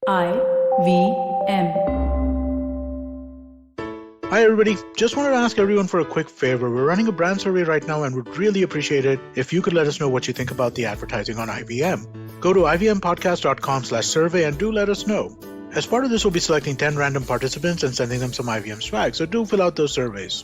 IVM. Hi, everybody. Just wanted to ask everyone for a quick favor. We're running a brand survey right now and would really appreciate it if you could let us know what you think about the advertising on IVM. Go to ivmpodcast.com/survey and do let us know. As part of this, we'll be selecting 10 random participants and sending them some IVM swag, so do fill out those surveys.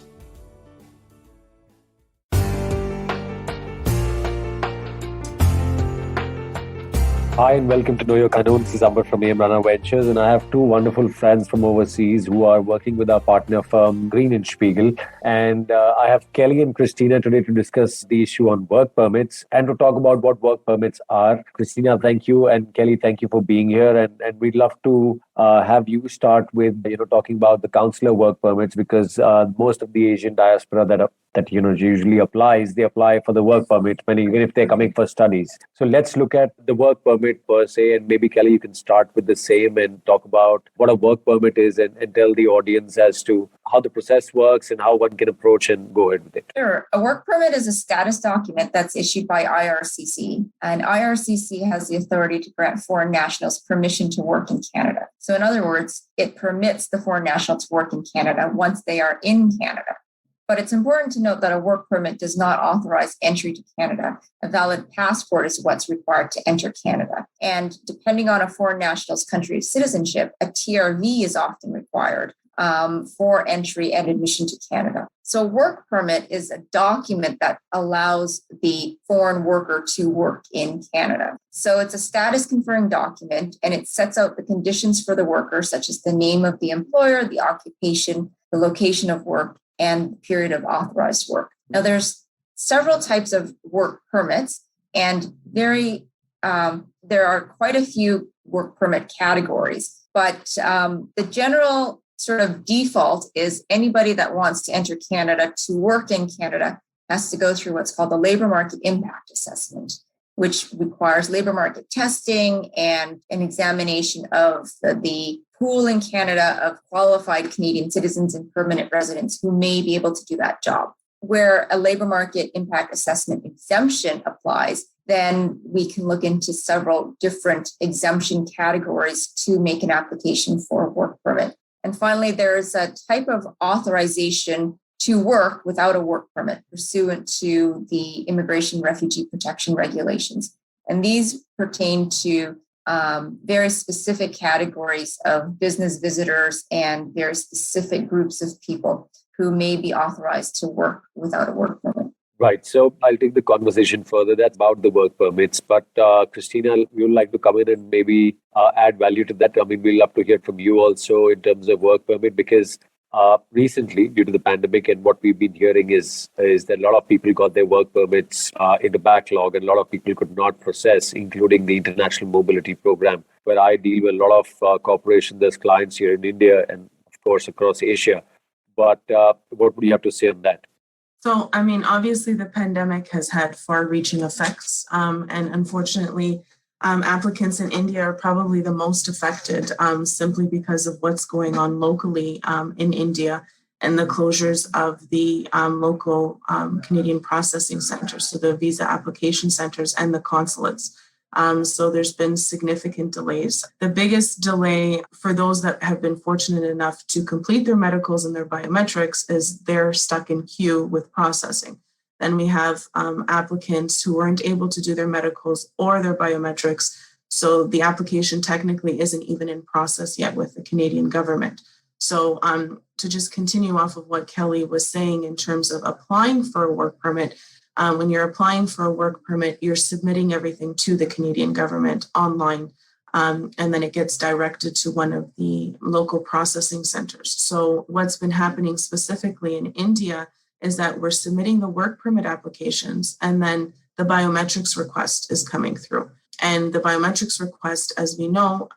Hi and welcome to Know Your Kanun. This is Amber from AM Rana Ventures, and I have two wonderful friends from overseas who are working with our partner firm Green and Spiegel. And I have Kelly and Christina today to discuss the issue on work permits and to talk about what work permits are. Christina, thank you, and Kelly, thank you for being here. And we'd love to have you start with talking about the consular work permits, because most of the Asian diaspora that usually applies, they apply for the work permit even if they're coming for studies. So let's look at the work permit per se, and maybe Kelly, you can start with the same and talk about what a work permit is and tell the audience as to how the process works and how one can approach and go ahead with it. Sure. A work permit is a status document that's issued by IRCC, and IRCC has the authority to grant foreign nationals permission to work in Canada. So in other words, it permits the foreign national to work in Canada once they are in Canada. But it's important to note that a work permit does not authorize entry to Canada. A valid passport is what's required to enter Canada. And depending on a foreign national's country of citizenship, a TRV is often required for entry and admission to Canada. So a work permit is a document that allows the foreign worker to work in Canada. So it's a status conferring document, and it sets out the conditions for the worker, such as the name of the employer, the occupation, the location of work, and the period of authorized work. Now, there's several types of work permits, and there are quite a few work permit categories. But the general sort of default is anybody that wants to enter Canada to work in Canada has to go through what's called the labor market impact assessment, which requires labor market testing and an examination of the pool in Canada of qualified Canadian citizens and permanent residents who may be able to do that job. Where a labor market impact assessment exemption applies, then we can look into several different exemption categories to make an application for a work permit. And finally, there's a type of authorization to work without a work permit pursuant to the Immigration Refugee Protection Regulations. And these pertain to very specific categories of business visitors and very specific groups of people who may be authorized to work without a work permit. Right. So I'll take the conversation further. That's about the work permits. But Christina, we would like to come in and maybe add value to that. I mean, we'd love to hear from you also in terms of work permit, because recently, due to the pandemic, and what we've been hearing is that a lot of people got their work permits in the backlog, and a lot of people could not process, including the International Mobility Program, where I deal with a lot of corporations, there's clients here in India and, of course, across Asia. But what would you have to say on that? So, I mean, obviously the pandemic has had far-reaching effects, and unfortunately, applicants in India are probably the most affected simply because of what's going on locally in India and the closures of the local Canadian processing centers, so the visa application centers and the consulates. So there's been significant delays. The biggest delay for those that have been fortunate enough to complete their medicals and their biometrics is they're stuck in queue with processing. Then we have applicants who weren't able to do their medicals or their biometrics. So the application technically isn't even in process yet with the Canadian government. So to just continue off of what Kelly was saying in terms of applying for a work permit, when you're applying for a work permit, you're submitting everything to the Canadian government online, and then it gets directed to one of the local processing centers. So what's been happening specifically in India is that we're submitting the work permit applications, and then the biometrics request is coming through. And the biometrics request, as we know,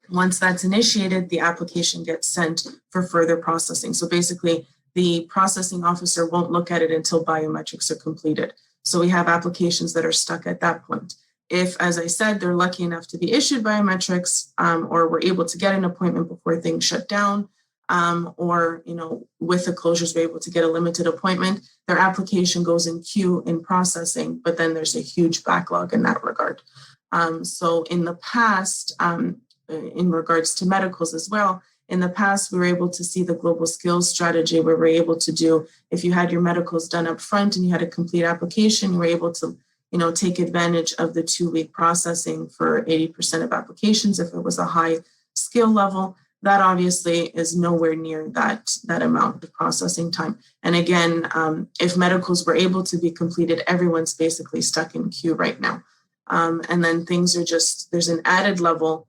once that's initiated, the application gets sent for further processing. So basically, the processing officer won't look at it until biometrics are completed. So we have applications that are stuck at that point. If, as I said, they're lucky enough to be issued biometrics, or we're able to get an appointment before things shut down, or, with the closures, we're able to get a limited appointment, their application goes in queue in processing, but then there's a huge backlog in that regard. So in the past, in regards to medicals as well. In the past, we were able to see the global skills strategy where we're able to do, if you had your medicals done up front and you had a complete application, you were able to, take advantage of the 2-week processing for 80% of applications if it was a high skill level. That obviously is nowhere near that amount of processing time. And again, if medicals were able to be completed, everyone's basically stuck in queue right now. And then things are there's an added level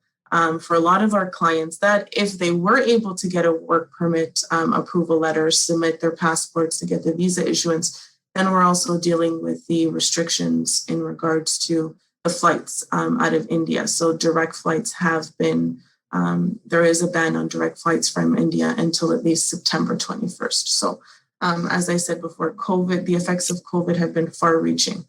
for a lot of our clients that if they were able to get a work permit approval letter, submit their passports to get the visa issuance, then we're also dealing with the restrictions in regards to the flights out of India. So direct flights have been, there is a ban on direct flights from India until at least September 21st. So as I said before, the effects of COVID have been far reaching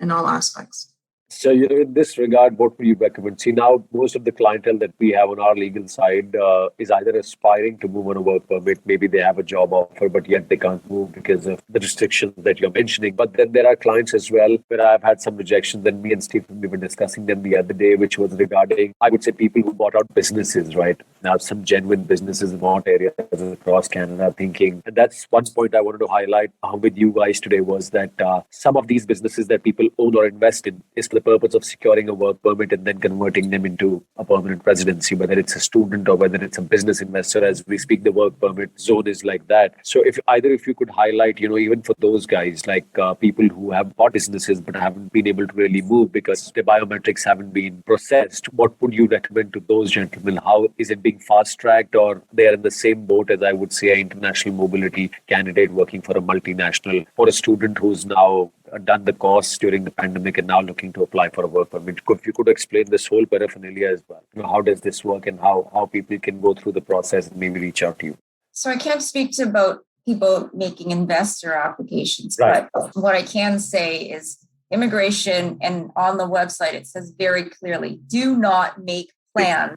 in all aspects. So, in this regard, what would you recommend? See, now most of the clientele that we have on our legal side is either aspiring to move on a work permit. Maybe they have a job offer, but yet they can't move because of the restrictions that you're mentioning. But then there are clients as well where I've had some rejections. And me and Stephen, we were discussing them the other day, which was regarding, I would say, people who bought out businesses, right? Now, some genuine businesses in what areas across Canada thinking. And that's one point I wanted to highlight with you guys today was that some of these businesses that people own or invest in is for the purpose of securing a work permit and then converting them into a permanent residency, whether it's a student or whether it's a business investor. As we speak, the work permit zone is like that. So if you could highlight, even for those guys, like people who have bought businesses but haven't been able to really move because the biometrics haven't been processed, what would you recommend to those gentlemen? How is it being fast-tracked, or they're in the same boat as, I would say, an international mobility candidate working for a multinational, or a student who's now done the course during the pandemic and now looking to apply for a work permit? If you could explain this whole paraphernalia as well, how does this work and how people can go through the process and maybe reach out to you? So I can't speak to about people making investor applications, right. But what I can say is immigration, and on the website, it says very clearly, do not make plans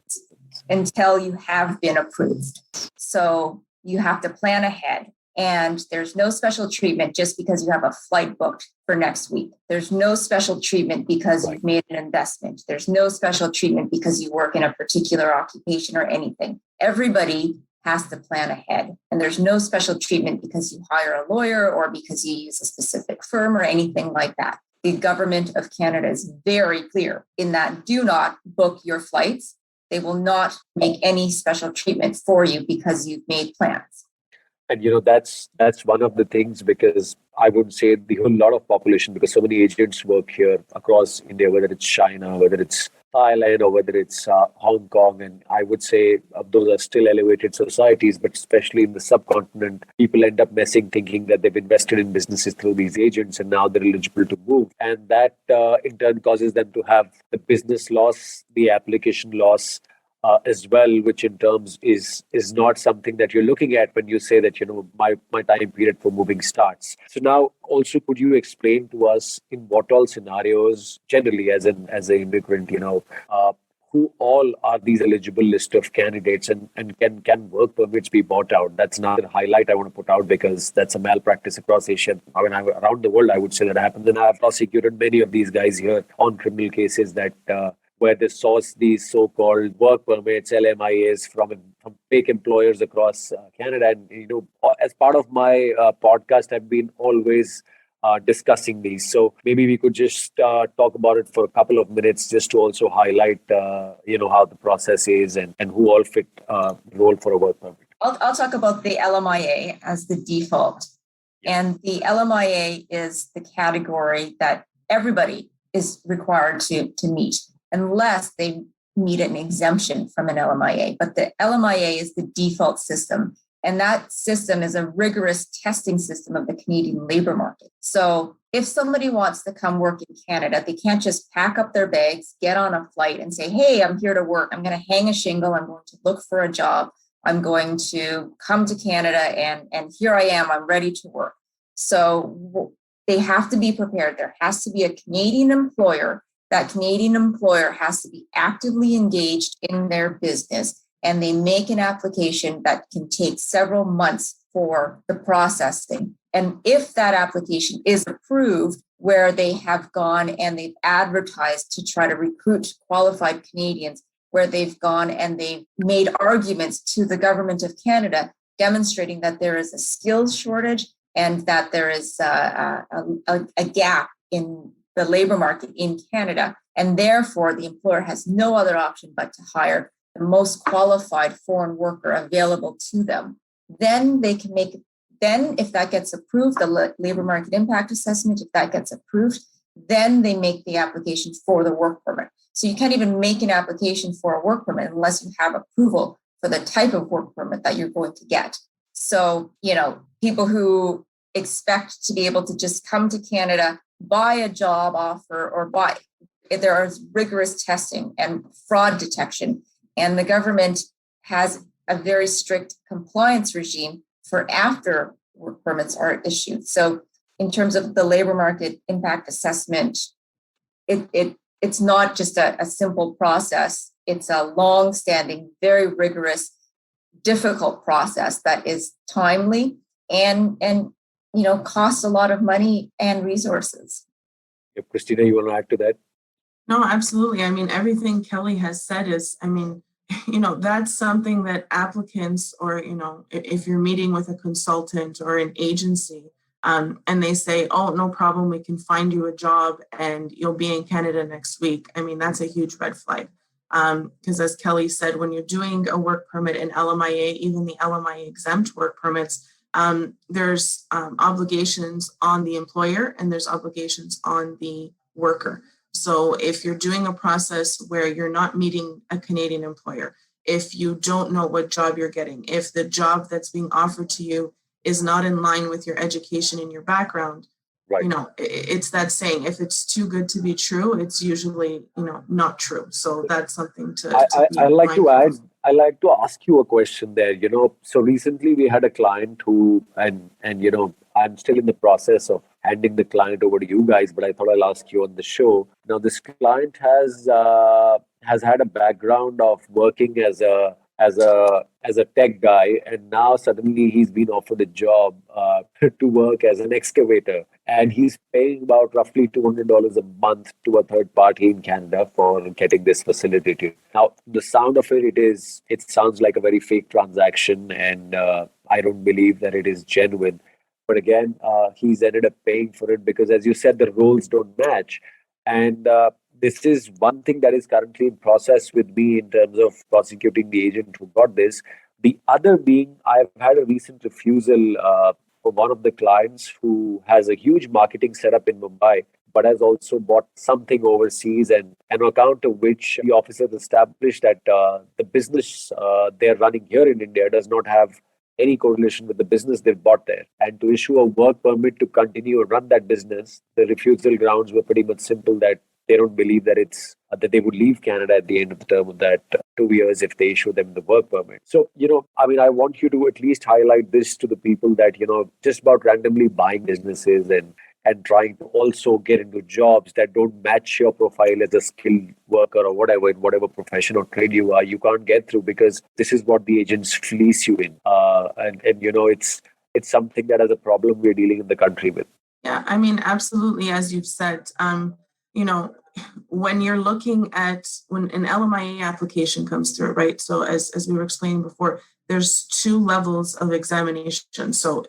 until you have been approved. So you have to plan ahead. And there's no special treatment just because you have a flight booked for next week. There's no special treatment because you've made an investment. There's no special treatment because you work in a particular occupation or anything. Everybody has to plan ahead. And there's no special treatment because you hire a lawyer or because you use a specific firm or anything like that. The government of Canada is very clear in that do not book your flights. They will not make any special treatment for you because you've made plans. And that's one of the things, because I would say the whole lot of population, because so many agents work here across India, whether it's China, whether it's Thailand, or whether it's Hong Kong. And I would say those are still elevated societies, but especially in the subcontinent, people end up thinking that they've invested in businesses through these agents and now they're eligible to move. And that in turn causes them to have the business loss, the application loss, as well, which in terms is not something that you're looking at when you say that, my time period for moving starts. So now also, could you explain to us in what all scenarios, generally as an immigrant, who all are these eligible list of candidates, and can work permits be bought out? That's another highlight I want to put out, because that's a malpractice across Asia. Around the world, I would say that happens. And I've prosecuted many of these guys here on criminal cases that where they source these so-called work permits, LMIAs, from fake employers across Canada. And, as part of my podcast, I've been always discussing these. So maybe we could just talk about it for a couple of minutes, just to also highlight, how the process is and who all fit role for a work permit. I'll talk about the LMIA as the default. And the LMIA is the category that everybody is required to meet, unless they meet an exemption from an LMIA. But the LMIA is the default system. And that system is a rigorous testing system of the Canadian labor market. So if somebody wants to come work in Canada, they can't just pack up their bags, get on a flight and say, hey, I'm here to work. I'm going to hang a shingle. I'm going to look for a job. I'm going to come to Canada and here I am. I'm ready to work. So they have to be prepared. There has to be a Canadian employer. That Canadian employer has to be actively engaged in their business, and they make an application that can take several months for the processing. And if that application is approved, where they have gone and they've advertised to try to recruit qualified Canadians, where they've gone and they've made arguments to the government of Canada demonstrating that there is a skills shortage and that there is a gap in the labor market in Canada. And therefore, the employer has no other option but to hire the most qualified foreign worker available to them. Then they can make, then if that gets approved, the labor market impact assessment, if that gets approved, then they make the application for the work permit. So you can't even make an application for a work permit unless you have approval for the type of work permit that you're going to get. So, people who expect to be able to just come to Canada, buy a job offer, or there is rigorous testing and fraud detection. And the government has a very strict compliance regime for after work permits are issued. So in terms of the labor market impact assessment, it's not just a simple process. It's a long-standing, very rigorous, difficult process that is timely and costs a lot of money and resources. If Christina, you want to add to that? No, absolutely. I mean, everything Kelly has said is, that's something that applicants or, if you're meeting with a consultant or an agency, and they say, oh, no problem, we can find you a job and you'll be in Canada next week. I mean, that's a huge red flag. Because as Kelly said, when you're doing a work permit in LMIA, even the LMIA exempt work permits, there's obligations on the employer and there's obligations on the worker. So if you're doing a process where you're not meeting a Canadian employer, if you don't know what job you're getting, if the job that's being offered to you is not in line with your education and your background, right. It's that saying, if it's too good to be true, it's usually, not true. So that's something to I like to add, I like to ask you a question there. So recently we had a client who, and I'm still in the process of handing the client over to you guys, but I thought I'll ask you on the show. Now, this client has had a background of working as a tech guy, and now suddenly he's been offered a job to work as an excavator, and he's paying about roughly $200 a month to a third party in Canada for getting this facilitated. Now, the sound of it sounds like a very fake transaction, and I don't believe that it is genuine. But again, he's ended up paying for it because, as you said, the roles don't match. And this is one thing that is currently in process with me in terms of prosecuting the agent who got this. The other being, I've had a recent refusal for one of the clients who has a huge marketing setup in Mumbai, but has also bought something overseas, and on account of which the officers established that the business they're running here in India does not have any correlation with the business they've bought there. And to issue a work permit to continue and run that business, the refusal grounds were pretty much simple, that they don't believe that that they would leave Canada at the end of the term of that 2 years if they issue them the work permit. So, I want you to at least highlight this to the people that, just about randomly buying businesses and trying to also get into jobs that don't match your profile as a skilled worker or whatever, in whatever profession or trade you are, you can't get through because this is what the agents fleece you in. And it's something that is a problem we're dealing in the country with. Yeah, I mean, absolutely. As you've said, when you're looking at when an LMIA application comes through, right? So as we were explaining before, there's 2 levels of examination. So,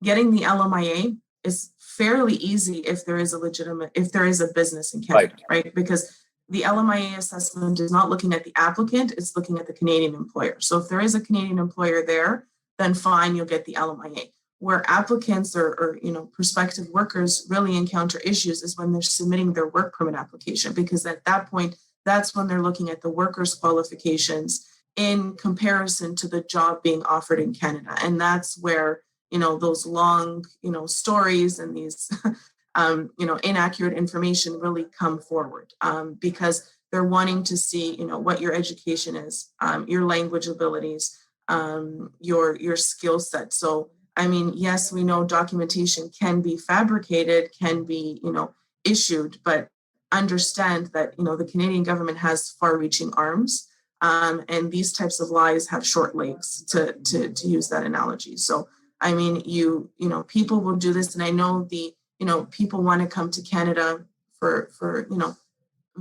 getting the LMIA is fairly easy if there is a business in Canada, right? Because the LMIA assessment is not looking at the applicant, it's looking at the Canadian employer. So if there is a Canadian employer there, then fine, you'll get the LMIA. Where applicants or prospective workers really encounter issues is when they're submitting their work permit application, because at that point, that's when they're looking at the workers' qualifications in comparison to the job being offered in Canada. And that's where those long, stories and these, inaccurate information really come forward because they're wanting to see, what your education is, your language abilities, your skill set. So, I mean, yes, we know documentation can be fabricated, can be, issued, but understand that, the Canadian government has far-reaching arms, and these types of lies have short legs, to use that analogy. So, I mean, people will do this, and I know people want to come to Canada for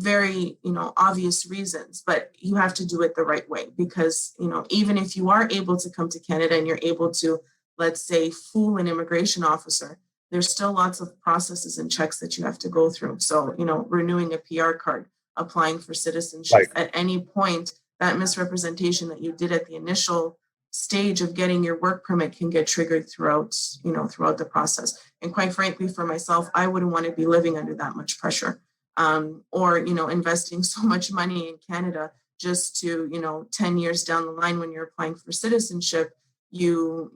very, obvious reasons, but you have to do it the right way because, even if you are able to come to Canada and you're able to, let's say, fool an immigration officer, there's still lots of processes and checks that you have to go through. So, renewing a PR card, applying for citizenship, Right. at any point, that misrepresentation that you did at the initial stage of getting your work permit can get triggered throughout the process. And quite frankly, for myself, I wouldn't want to be living under that much pressure. Or investing so much money in Canada just to 10 years down the line when you're applying for citizenship, you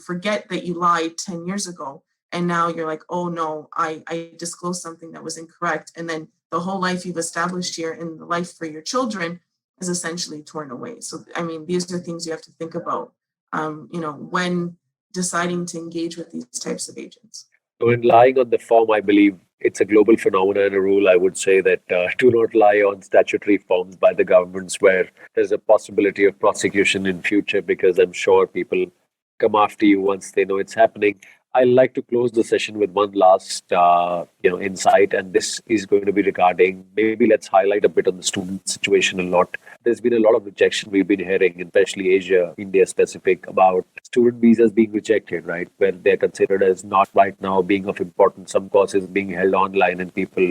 forget that you lied 10 years ago, and now you're like, oh no, I disclosed something that was incorrect, and then the whole life you've established here and the life for your children is essentially torn away. So I mean, these are things you have to think about when deciding to engage with these types of agents. So in lying on the form, I believe it's a global phenomenon and a rule. I would say that do not lie on statutory forms by the governments where there's a possibility of prosecution in future, because I'm sure people come after you once they know it's happening. I like to close the session with one last, insight, and this is going to be regarding, maybe let's highlight a bit on the student situation a lot. There's been a lot of rejection we've been hearing, especially Asia, India specific, about student visas being rejected, right? Where they're considered as not right now being of importance. Some courses being held online and people,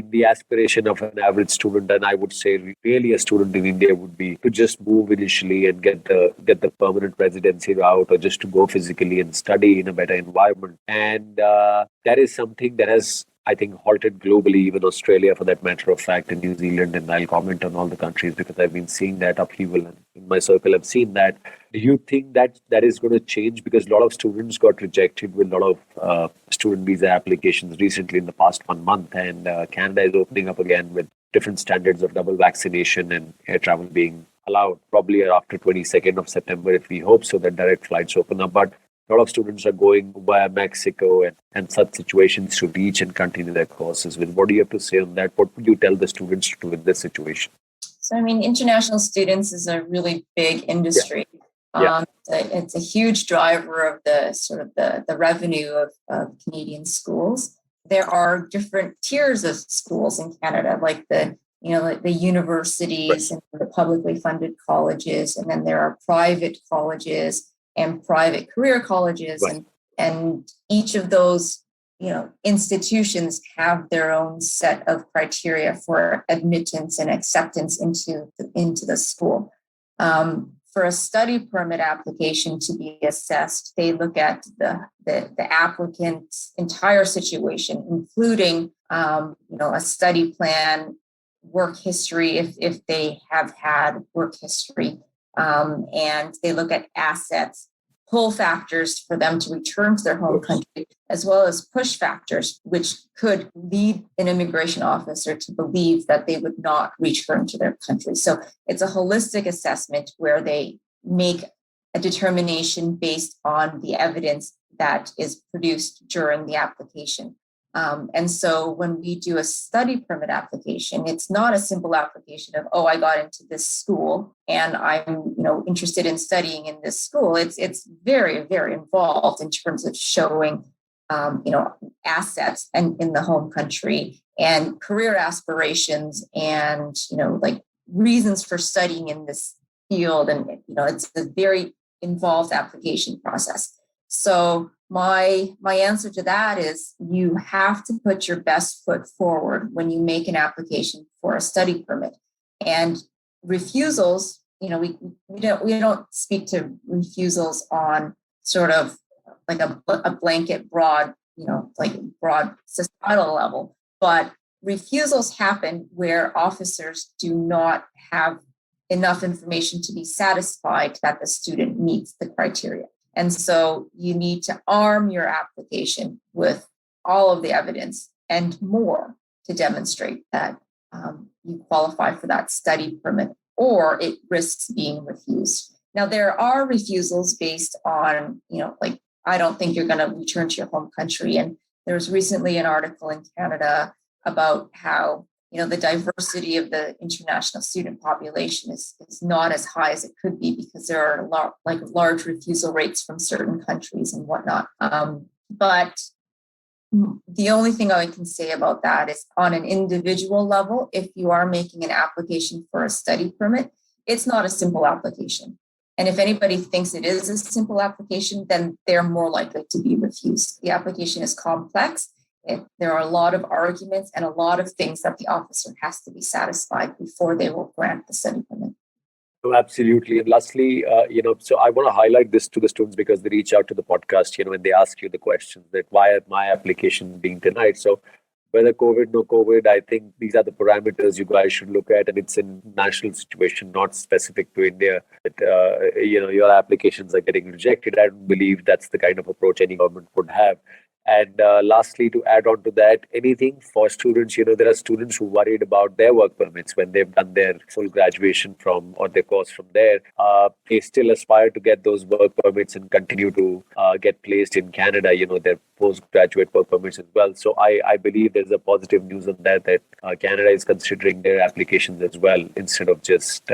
the aspiration of an average student, and I would say really a student in India, would be to just move initially and get the permanent residency route, or just to go physically and study in a better environment. And that is something that has, I think, halted globally, even Australia for that matter of fact, and New Zealand, and I'll comment on all the countries because I've been seeing that upheaval, and in my circle I've seen that. Do you think that is going to change? Because a lot of students got rejected with a lot of student visa applications recently in the past 1 month, and Canada is opening up again with different standards of double vaccination and air travel being allowed, probably after 22nd of September, if we hope so, that direct flights open up. But a lot of students are going via Mexico and such situations to reach and continue their courses. What do you have to say on that? What would you tell the students to do in this situation? So, international students is a really big industry. Yeah. It's a huge driver of the revenue of Canadian schools. There are different tiers of schools in Canada, like the universities and the publicly funded colleges, and then there are private colleges and private career colleges, right. and each of those institutions have their own set of criteria for admittance and acceptance into the school. For a study permit application to be assessed, they look at the applicant's entire situation, including a study plan, work history if they have had work history, and they look at assets, pull factors for them to return to their home country, as well as push factors, which could lead an immigration officer to believe that they would not return to their country. So it's a holistic assessment where they make a determination based on the evidence that is produced during the application. And so when we do a study permit application, it's not a simple application of, I got into this school and I'm, interested in studying in this school. It's very, very involved in terms of showing, assets and in the home country and career aspirations and, reasons for studying in this field. And, it's a very involved application process. So my answer to that is you have to put your best foot forward when you make an application for a study permit. And refusals, we don't speak to refusals on sort of like a blanket broad, broad societal level, but refusals happen where officers do not have enough information to be satisfied that the student meets the criteria. And so you need to arm your application with all of the evidence and more to demonstrate that you qualify for that study permit, or it risks being refused. Now, there are refusals based on, I don't think you're going to return to your home country. And there was recently an article in Canada about how, the diversity of the international student population is not as high as it could be because there are large refusal rates from certain countries and whatnot. But The only thing I can say about that is on an individual level, if you are making an application for a study permit, it's not a simple application. And if anybody thinks it is a simple application, then they're more likely to be refused. The application is complex. There are a lot of arguments and a lot of things that the officer has to be satisfied before they will grant the study permit. Oh, absolutely. And lastly, so I want to highlight this to the students because they reach out to the podcast, when they ask you the questions that why are my application being denied? So whether COVID, no COVID, I think these are the parameters you guys should look at. And it's a national situation, not specific to India. That, your applications are getting rejected. I don't believe that's the kind of approach any government would have. And lastly, to add on to that, anything for students, there are students who worried about their work permits when they've done their full graduation from or their course from there. They still aspire to get those work permits and continue to get placed in Canada, their postgraduate work permits as well. So I believe there's a positive news on that Canada is considering their applications as well, instead of just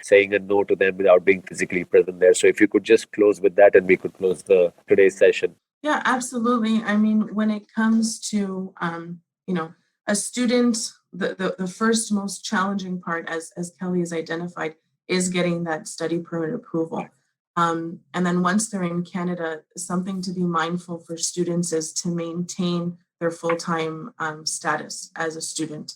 saying a no to them without being physically present there. So if you could just close with that and we could close today's session. Yeah, absolutely. I mean, when it comes to, a student, the first most challenging part, as Kelly has identified, is getting that study permit approval. And then once they're in Canada, something to be mindful for students is to maintain their full-time status as a student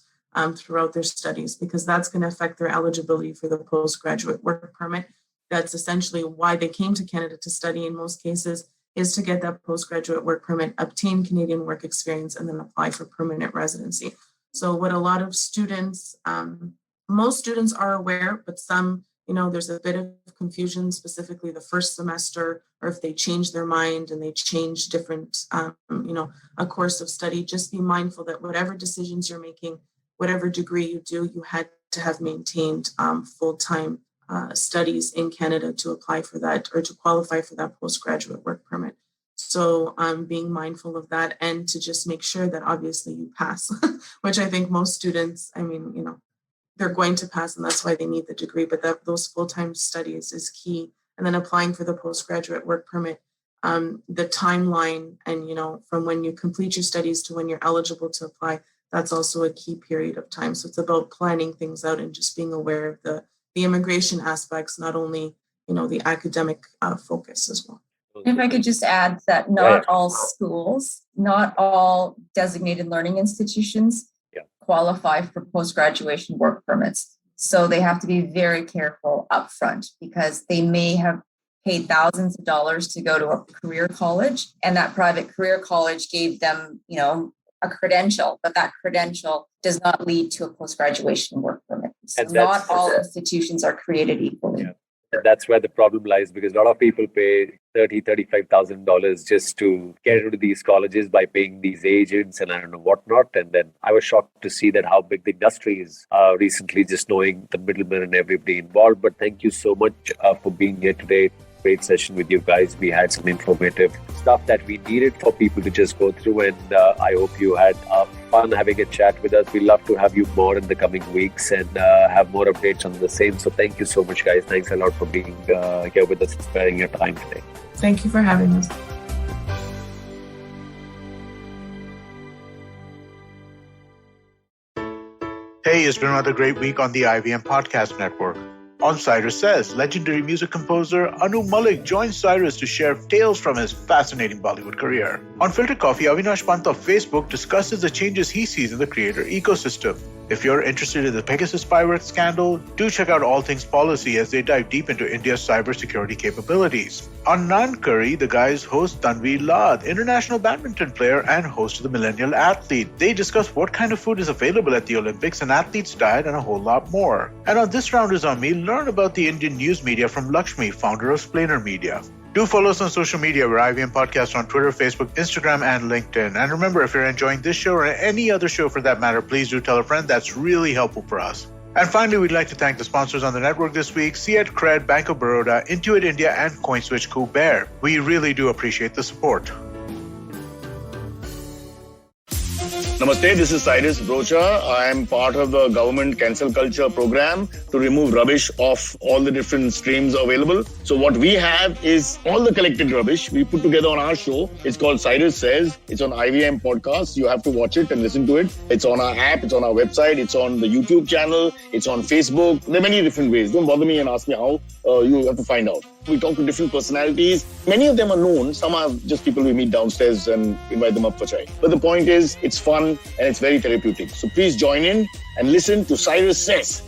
throughout their studies, because that's going to affect their eligibility for the postgraduate work permit. That's essentially why they came to Canada to study in most cases, is to get that postgraduate work permit, obtain Canadian work experience, and then apply for permanent residency. So what a lot of students, most students are aware, but some, there's a bit of confusion, specifically the first semester, or if they change their mind and they change different, a course of study, just be mindful that whatever decisions you're making, whatever degree you do, you had to have maintained full-time studies in Canada to apply for that or to qualify for that postgraduate work permit. So being mindful of that and to just make sure that obviously you pass, which I think most students, they're going to pass and that's why they need the degree, but those full-time studies is key. And then applying for the postgraduate work permit, the timeline and, from when you complete your studies to when you're eligible to apply, that's also a key period of time. So it's about planning things out and just being aware of the immigration aspects, not only, the academic focus as well. If I could just add that not all schools, not all designated learning institutions qualify for post-graduation work permits. So they have to be very careful upfront because they may have paid thousands of dollars to go to a career college, and that private career college gave them, a credential, but that credential does not lead to a post-graduation work permit. So not all institutions are created equally. Yeah. That's where the problem lies, because a lot of people pay $35,000 just to get into these colleges by paying these agents and I don't know whatnot. And then I was shocked to see that how big the industry is recently, just knowing the middlemen and everybody involved. But thank you so much for being here today. Great session with you guys. We had some informative stuff that we needed for people to just go through, and I hope you had fun having a chat with us. We'd love to have you more in the coming weeks and have more updates on the same. So thank you so much, guys. Thanks a lot for being here with us and sparing your time today. Thank you for having us. Hey, it's been another great week on the IVM Podcast Network. On Cyrus Says, legendary music composer Anu Malik joins Cyrus to share tales from his fascinating Bollywood career. On Filter Coffee, Avinash Pant of Facebook discusses the changes he sees in the creator ecosystem. If you're interested in the Pegasus pirate scandal, do check out All Things Policy as they dive deep into India's cybersecurity capabilities. On Nan Curry, the guys host Tanveer Lad, international badminton player and host of the Millennial Athlete. They discuss what kind of food is available at the Olympics, an athlete's diet, and a whole lot more. And on This Round Is On Me, learn about the Indian news media from Lakshmi, founder of Splainer Media. Do follow us on social media. We're IVM Podcast on Twitter, Facebook, Instagram, and LinkedIn. And remember, if you're enjoying this show or any other show for that matter, please do tell a friend. That's really helpful for us. And finally, we'd like to thank the sponsors on the network this week, Ciat Cred, Bank of Baroda, Intuit India, and CoinSwitch Kuber. We really do appreciate the support. Namaste, this is Cyrus Brocha. I am part of the government cancel culture program to remove rubbish off all the different streams available. So what we have is all the collected rubbish we put together on our show. It's called Cyrus Says. It's on IVM Podcast. You have to watch it and listen to it. It's on our app. It's on our website. It's on the YouTube channel. It's on Facebook. There are many different ways. Don't bother me and ask me how. You have to find out. We talk to different personalities. Many of them are known. Some are just people we meet downstairs and invite them up for chai. But the point is, it's fun and it's very therapeutic. So please join in and listen to Cyrus Says.